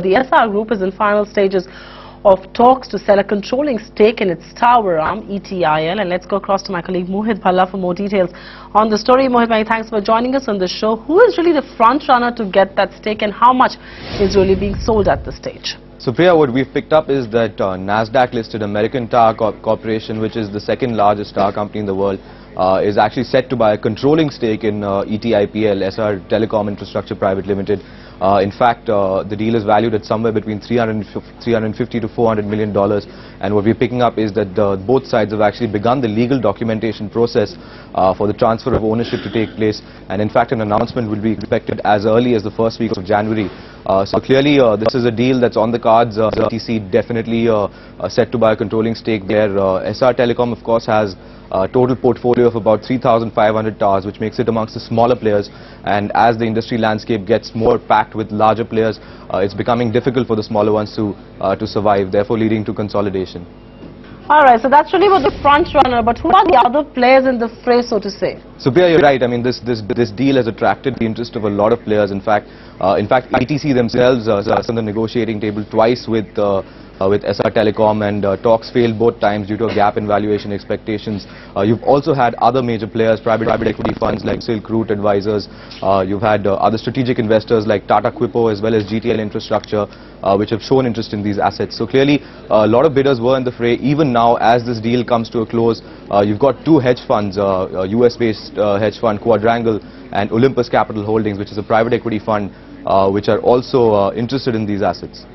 The Essar Group is in final stages of talks to sell a controlling stake in its tower arm, ETIL. And let's go across to my colleague Mohit Bhalla for more details on the story. Mohit, many thanks for joining us on the show. Who is really the front runner to get that stake, and how much is really being sold at this stage? So Priya, what we've picked up is that NASDAQ-listed American Tower Corporation, which is the second largest tower company in the world, is actually set to buy a controlling stake in ETIPL, Essar Telecom Infrastructure Private Limited. In fact, the deal is valued at somewhere between $350 to $400 million. And what we're picking up is that both sides have actually begun the legal documentation process for the transfer of ownership to take place. And in fact, an announcement will be expected as early as the first week of January. So clearly, this is a deal that's on the cards. TC definitely set to buy a controlling stake there. Essar Telecom, of course, has a total portfolio of about 3,500 towers, which makes it amongst the smaller players. And as the industry landscape gets more packed with larger players, it's becoming difficult for the smaller ones to survive, therefore leading to consolidation. All right, so that's really what the front runner, but who are the other players in the fray, so to say? So Priya, you're right. I mean, this deal has attracted the interest of a lot of players. In fact, ETC themselves are on the negotiating table twice with Essar Telecom, and talks failed both times due to a gap in valuation expectations. You've also had other major players, private equity funds like Silk Route Advisors. You've had other strategic investors like Tata Quippo as well as GTL Infrastructure, which have shown interest in these assets. So clearly, a lot of bidders were in the fray. Even now, as this deal comes to a close, you've got two hedge funds, US-based hedge fund Quadrangle and Olympus Capital Holdings, which is a private equity fund, which are also interested in these assets.